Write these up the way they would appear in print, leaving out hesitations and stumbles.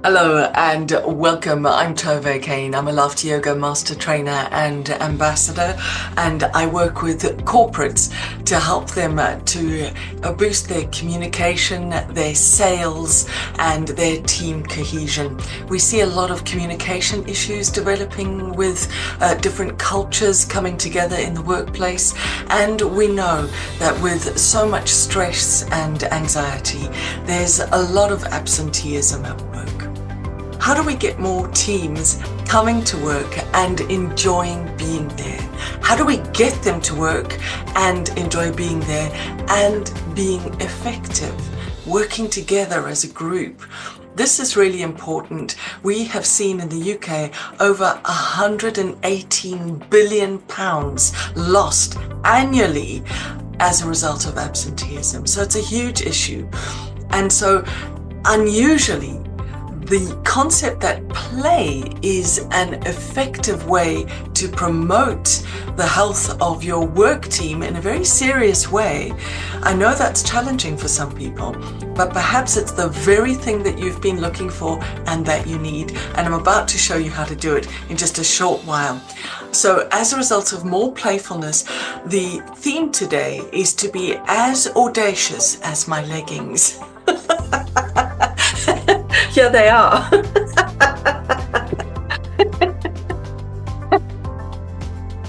Hello and welcome. I'm Tove Kane. I'm a Laughter Yoga Master Trainer and Ambassador, and I work with corporates to help them to boost their communication, their sales, and their team cohesion. We see a lot of communication issues developing with different cultures coming together in the workplace, and we know that with so much stress and anxiety, there's a lot of absenteeism at work. How do we get more teams coming to work and enjoying being there? How do we get them to work and enjoy being there and being effective, working together as a group? This is really important. We have seen in the UK over £118 billion lost annually as a result of absenteeism. So it's a huge issue. And so unusually, the concept that play is an effective way to promote the health of your work team in a very serious way. I know that's challenging for some people, but perhaps it's the very thing that you've been looking for and that you need. And I'm about to show you how to do it in just a short while. So as a result of more playfulness, the theme today is to be as audacious as my leggings. Here they are.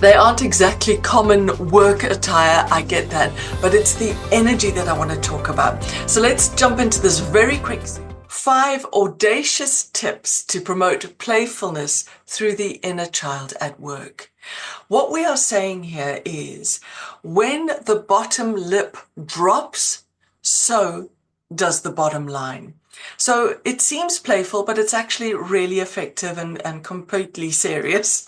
They aren't exactly common work attire, I get that, but it's the energy that I want to talk about. So let's jump into this very quick. 5 audacious tips to promote playfulness through the inner child at work. What we are saying here is when the bottom lip drops, so does the bottom line. So it seems playful, but it's actually really effective and completely serious.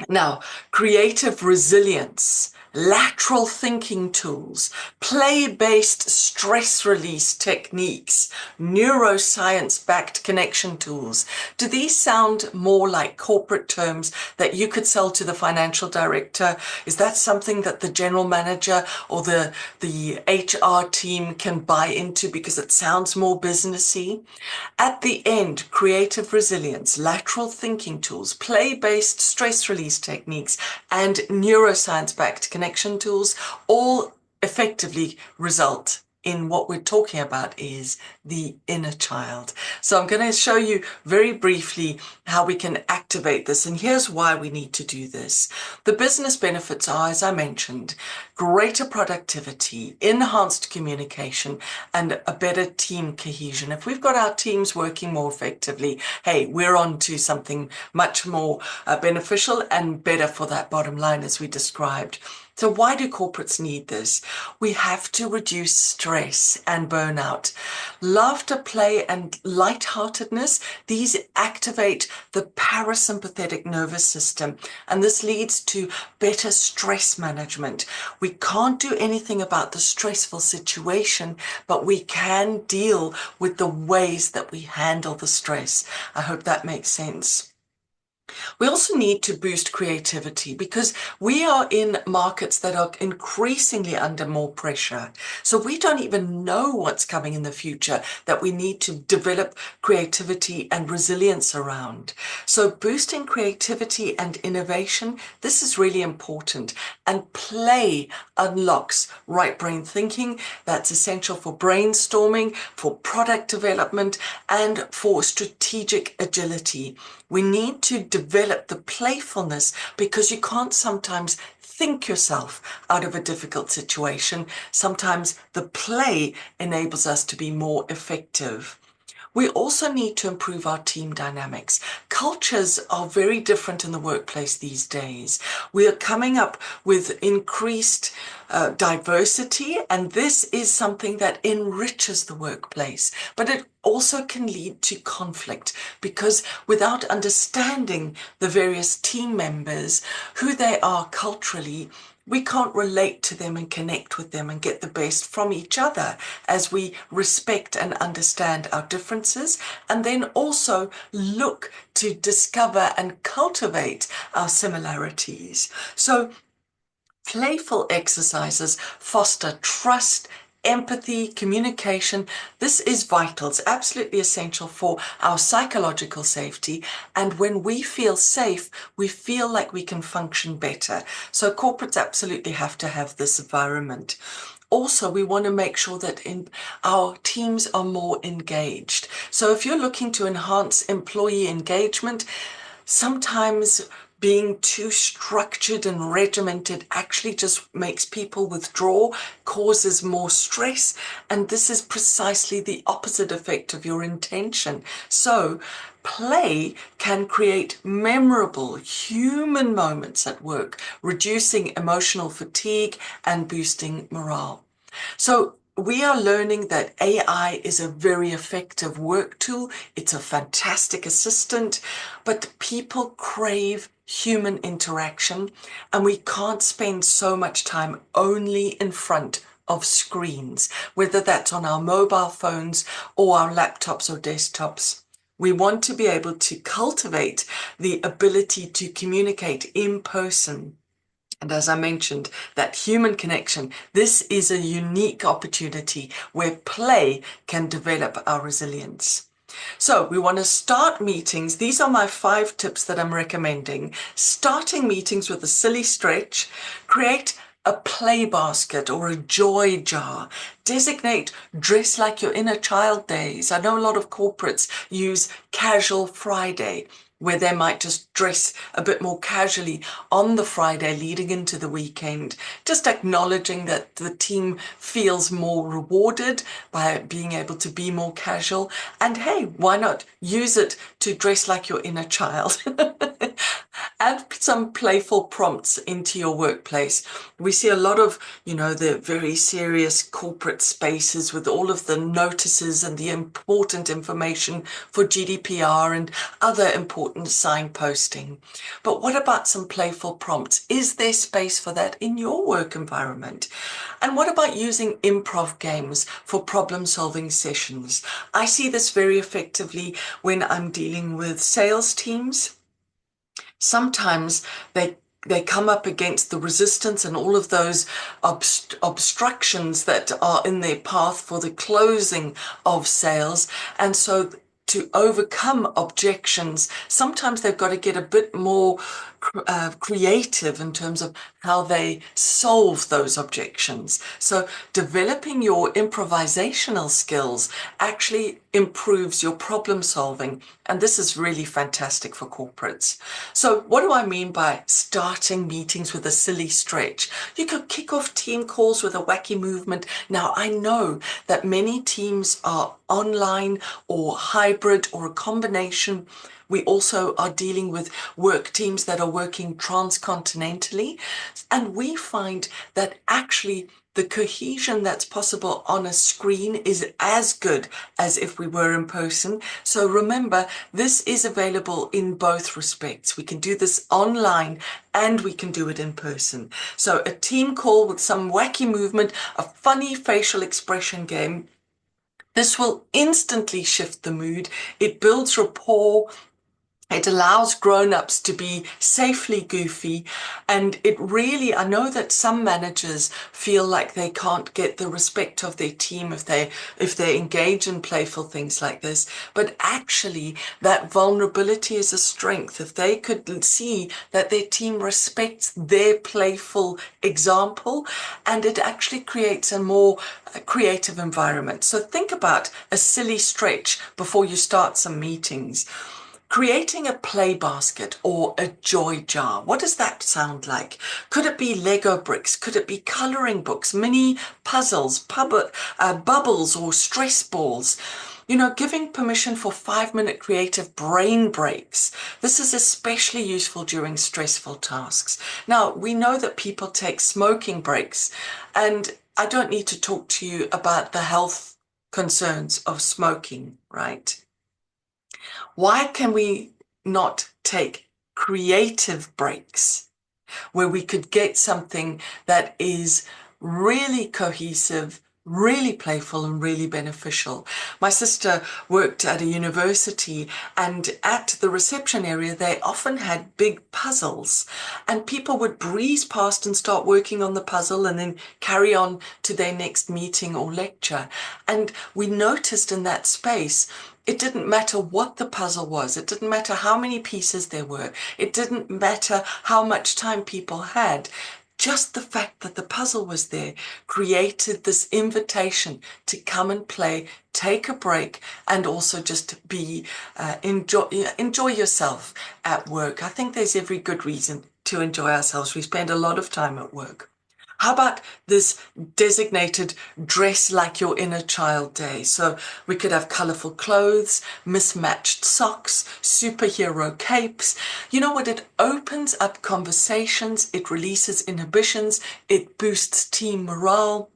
Now, creative resilience, lateral thinking tools, play-based stress release techniques, neuroscience-backed connection tools. Do these sound more like corporate terms that you could sell to the financial director? Is that something that the general manager or the HR team can buy into because it sounds more businessy? At the end, creative resilience, lateral thinking tools, play-based stress release techniques, and neuroscience-backed connection tools all effectively result in what we're talking about is the inner child. So I'm going to show you very briefly how we can activate this, and here's why we need to do this. The business benefits are, as I mentioned, greater productivity, enhanced communication, and a better team cohesion. If we've got our teams working more effectively, hey, we're on to something much more beneficial and better for that bottom line as we described. So why do corporates need this? We have to reduce stress and burnout. Laughter, play, and lightheartedness, these activate the parasympathetic nervous system, and this leads to better stress management. We can't do anything about the stressful situation, but we can deal with the ways that we handle the stress. I hope that makes sense. We also need to boost creativity because we are in markets that are increasingly under more pressure. So we don't even know what's coming in the future that we need to develop creativity and resilience around. So boosting creativity and innovation, this is really important. And play unlocks right brain thinking. That's essential for brainstorming, for product development, and for strategic agility. We need to develop the playfulness because you can't sometimes think yourself out of a difficult situation. Sometimes the play enables us to be more effective. We also need to improve our team dynamics. Cultures are very different in the workplace these days. We are coming up with increased diversity, and this is something that enriches the workplace, but it also can lead to conflict because without understanding the various team members, who they are culturally, we can't relate to them and connect with them and get the best from each other as we respect and understand our differences, and then also look to discover and cultivate our similarities. So playful exercises foster trust, empathy, communication. This is vital. It's absolutely essential for our psychological safety. And when we feel safe, we feel like we can function better. So corporates absolutely have to have this environment. Also, we want to make sure that our teams are more engaged. So if you're looking to enhance employee engagement, sometimes being too structured and regimented actually just makes people withdraw, causes more stress, and this is precisely the opposite effect of your intention. So play can create memorable human moments at work, reducing emotional fatigue and boosting morale. So we are learning that AI is a very effective work tool. It's a fantastic assistant, but people crave human interaction, and we can't spend so much time only in front of screens, whether that's on our mobile phones or our laptops or desktops. We want to be able to cultivate the ability to communicate in person. And as I mentioned, that human connection, this is a unique opportunity where play can develop our resilience. So we want to start meetings. These are my 5 tips that I'm recommending. Starting meetings with a silly stretch. Create a play basket or a joy jar. Designate dress like your inner child days. I know a lot of corporates use casual Friday, where they might just dress a bit more casually on the Friday leading into the weekend, just acknowledging that the team feels more rewarded by being able to be more casual. And hey, why not use it to dress like your inner child? Add some playful prompts into your workplace. We see a lot of, the very serious corporate spaces with all of the notices and the important information for GDPR and other important signposting. But what about some playful prompts? Is there space for that in your work environment? And what about using improv games for problem-solving sessions? I see this very effectively when I'm dealing with sales teams. Sometimes they come up against the resistance and all of those obstructions that are in their path for the closing of sales. And so to overcome objections, sometimes they've got to get a bit more creative in terms of how they solve those objections. So developing your improvisational skills actually improves your problem solving, and this is really fantastic for corporates. So what do I mean by starting meetings with a silly stretch? You could kick off team calls with a wacky movement. Now, I know that many teams are online or hybrid or a combination. We also are dealing with work teams that are working transcontinentally, and we find that actually the cohesion that's possible on a screen is as good as if we were in person. So remember, this is available in both respects. We can do this online and we can do it in person. So a team call with some wacky movement, a funny facial expression game. This will instantly shift the mood. It builds rapport. It allows grown-ups to be safely goofy, and it really, I know that some managers feel like they can't get the respect of their team if they engage in playful things like this, but actually that vulnerability is a strength. If they could see that their team respects their playful example, and it actually creates a more creative environment. So think about a silly stretch before you start some meetings. Creating a play basket or a joy jar. What does that sound like? Could it be Lego bricks? Could it be coloring books, mini puzzles, bubbles or stress balls? Giving permission for 5-minute creative brain breaks. This is especially useful during stressful tasks. Now, we know that people take smoking breaks, and I don't need to talk to you about the health concerns of smoking, right? Why can we not take creative breaks where we could get something that is really cohesive, really playful and really beneficial. My sister worked at a university, and at the reception area they often had big puzzles, and people would breeze past and start working on the puzzle and then carry on to their next meeting or lecture. And we noticed in that space, it didn't matter what the puzzle was. It didn't matter how many pieces there were. It didn't matter how much time people had. Just the fact that the puzzle was there created this invitation to come and play, take a break, and also just be enjoy yourself at work. I think there's every good reason to enjoy ourselves. We spend a lot of time at work. How about this designated dress like your inner child day? So we could have colorful clothes, mismatched socks, superhero capes. You know what? It opens up conversations, it releases inhibitions, it boosts team morale.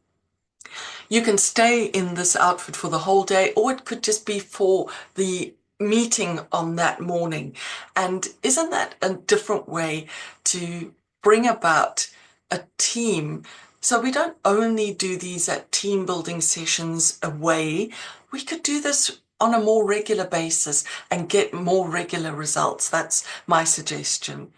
You can stay in this outfit for the whole day, or it could just be for the meeting on that morning. And isn't that a different way to bring about a team? So we don't only do these at team building sessions away, we could do this on a more regular basis and get more regular results. That's my suggestion.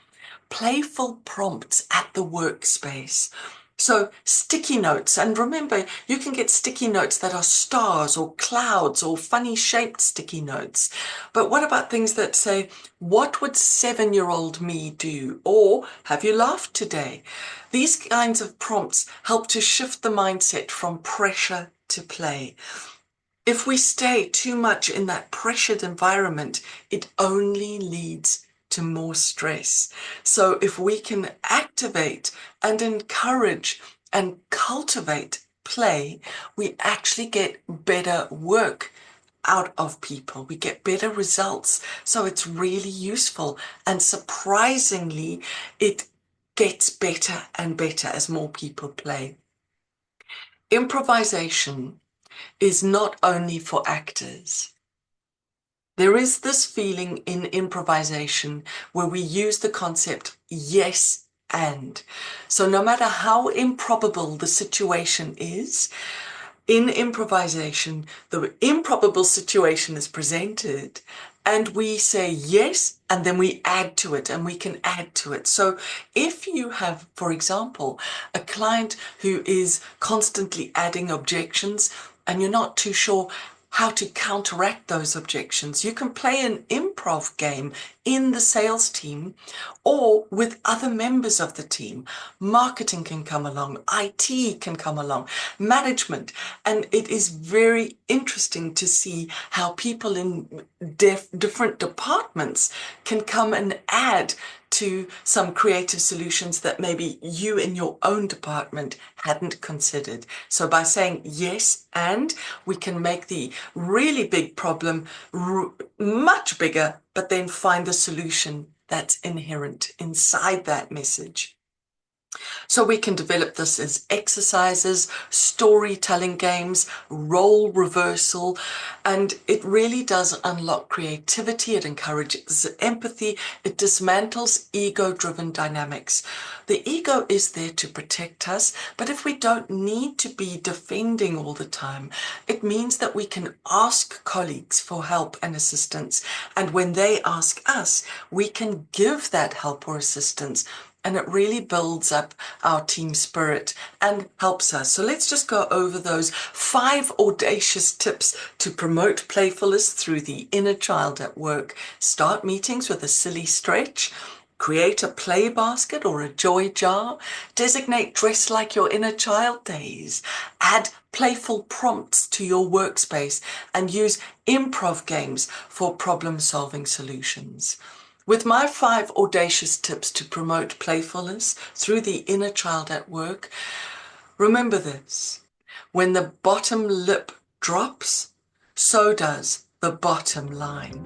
Playful prompts at the workspace. So sticky notes, and remember, you can get sticky notes that are stars or clouds or funny shaped sticky notes. But what about things that say, what would 7-year-old me do? Or have you laughed today? These kinds of prompts help to shift the mindset from pressure to play. If we stay too much in that pressured environment, it only leads to more stress. So if we can activate and encourage and cultivate play, we actually get better work out of people. We get better results. So it's really useful, and surprisingly, it gets better and better as more people play. Improvisation is not only for actors. There is this feeling in improvisation where we use the concept yes and. So no matter how improbable the situation is, in improvisation, the improbable situation is presented and we say yes, and then we add to it, and we can add to it. So if you have, for example, a client who is constantly adding objections and you're not too sure how to counteract those objections, you can play an improv game in the sales team or with other members of the team. Marketing can come along, IT can come along, management, and it is very interesting to see how people in different departments can come and add to some creative solutions that maybe you in your own department hadn't considered. So by saying yes, and we can make the really big problem much bigger, but then find the solution that's inherent inside that message. So we can develop this as exercises, storytelling games, role reversal, and it really does unlock creativity. It encourages empathy. It dismantles ego-driven dynamics. The ego is there to protect us, but if we don't need to be defending all the time, it means that we can ask colleagues for help and assistance. And when they ask us, we can give that help or assistance. And it really builds up our team spirit and helps us. So let's just go over those 5 audacious tips to promote playfulness through the inner child at work. Start meetings with a silly stretch. Create a play basket or a joy jar. Designate dress like your inner child days. Add playful prompts to your workspace and use improv games for problem-solving solutions. With my 5 audacious tips to promote playfulness through the inner child at work, remember this: when the bottom lip drops, so does the bottom line.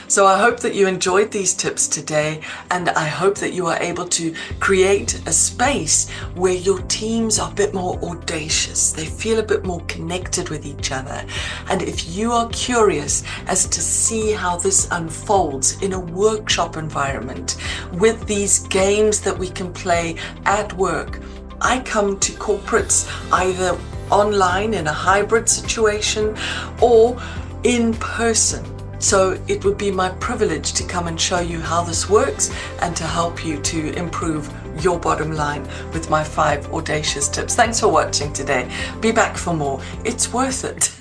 So I hope that you enjoyed these tips today, and I hope that you are able to create a space where your teams are a bit more audacious. They feel a bit more connected with each other. And if you are curious as to see how this unfolds in a workshop environment with these games that we can play at work, I come to corporates either online in a hybrid situation or in person. So it would be my privilege to come and show you how this works and to help you to improve your bottom line with my 5 audacious tips. Thanks for watching today. Be back for more. It's worth it.